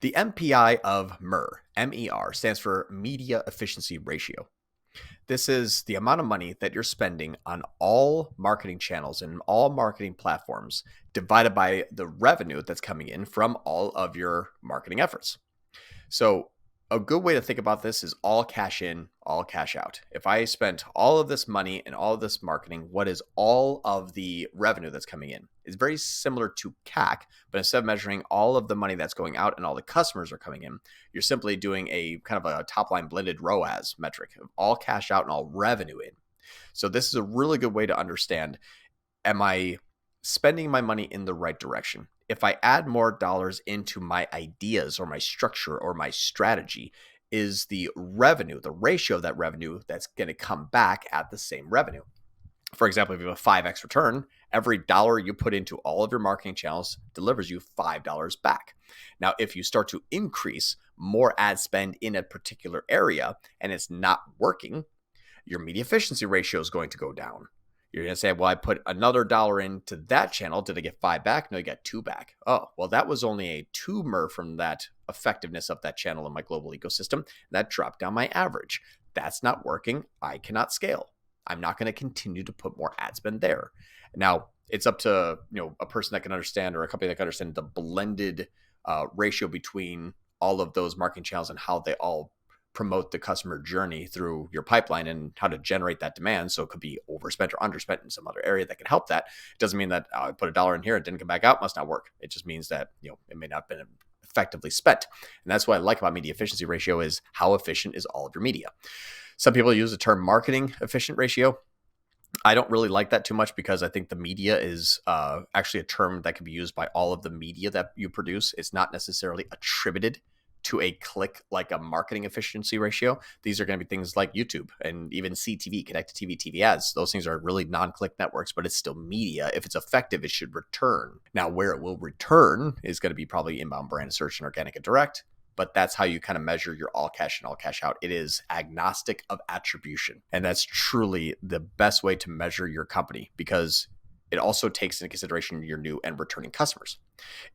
The MPI of MER, MER, stands for Media Efficiency Ratio. This is the amount of money that you're spending on all marketing channels and all marketing platforms divided by the revenue that's coming in from all of your marketing efforts. So, a good way to think about this is all cash in, all cash out. If I spent all of this money and all of this marketing, what is all of the revenue that's coming in? It's very similar to CAC, but instead of measuring all of the money that's going out and all the customers are coming in, you're simply doing a kind of a top line blended ROAS metric of all cash out and all revenue in. So this is a really good way to understand, am I spending my money in the right direction? If I add more dollars into my ideas or my structure or my strategy, is the revenue, the ratio of that revenue that's going to come back at the same revenue? For example, if you have a 5x return, every dollar you put into all of your marketing channels delivers you $5 back. Now, if you start to increase more ad spend in a particular area and it's not working, your media efficiency ratio is going to go down. You're going to say, well, I put another dollar into that channel. Did I get 5 back? No, you got 2 back. Oh, well, that was only a 2 MER from that effectiveness of that channel in my global ecosystem. That dropped down my average. That's not working. I cannot scale. I'm not going to continue to put more ad spend there. Now, it's up to a person that can understand, or a company that can understand the blended ratio between all of those marketing channels and how they all promote the customer journey through your pipeline and how to generate that demand. So it could be overspent or underspent in some other area that can help that. It doesn't mean that I put a dollar in here, it didn't come back out, must not work. It just means that it may not have been effectively spent. And that's what I like about media efficiency ratio is how efficient is all of your media. Some people use the term marketing efficient ratio. I don't really like that too much because I think the media is actually a term that can be used by all of the media that you produce. It's not necessarily attributed to a click like a marketing efficiency ratio. These are going to be things like YouTube and even CTV, connected TV ads. Those things are really non-click networks, but it's still media. If it's effective, it should return. Now, where it will return is going to be probably inbound brand search and organic and direct, but that's how you kind of measure your all cash and all cash out. It is agnostic of attribution. And that's truly the best way to measure your company because it also takes into consideration your new and returning customers.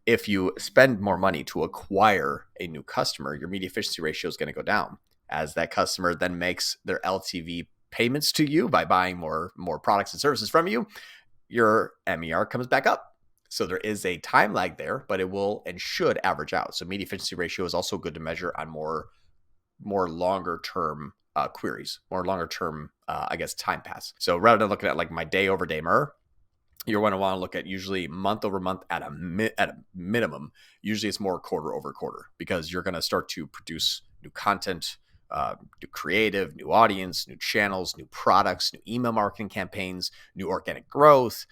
If you spend more money to acquire a new customer, your media efficiency ratio is going to go down as that customer then makes their LTV payments to you by buying more products and services from you. Your MER comes back up. So there is a time lag there, but it will and should average out. So media efficiency ratio is also good to measure on more longer term queries, more longer term, time pass. So rather than looking at like my day over day MER, you're going to want to look at usually month over month at a minimum. Usually it's more quarter over quarter because you're going to start to produce new content, new creative, new audience, new channels, new products, new email marketing campaigns, new organic growth,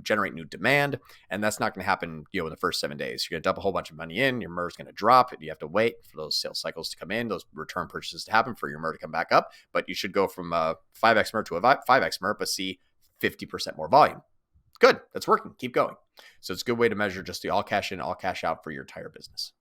generate new demand. And that's not going to happen, in the first 7 days. You're going to dump a whole bunch of money in, your MER is going to drop, and you have to wait for those sales cycles to come in, those return purchases to happen for your MER to come back up. But you should go from a 5x MER to a 5x MER, but see 50% more volume. Good. That's working. Keep going. So it's a good way to measure just the all cash in, all cash out for your entire business.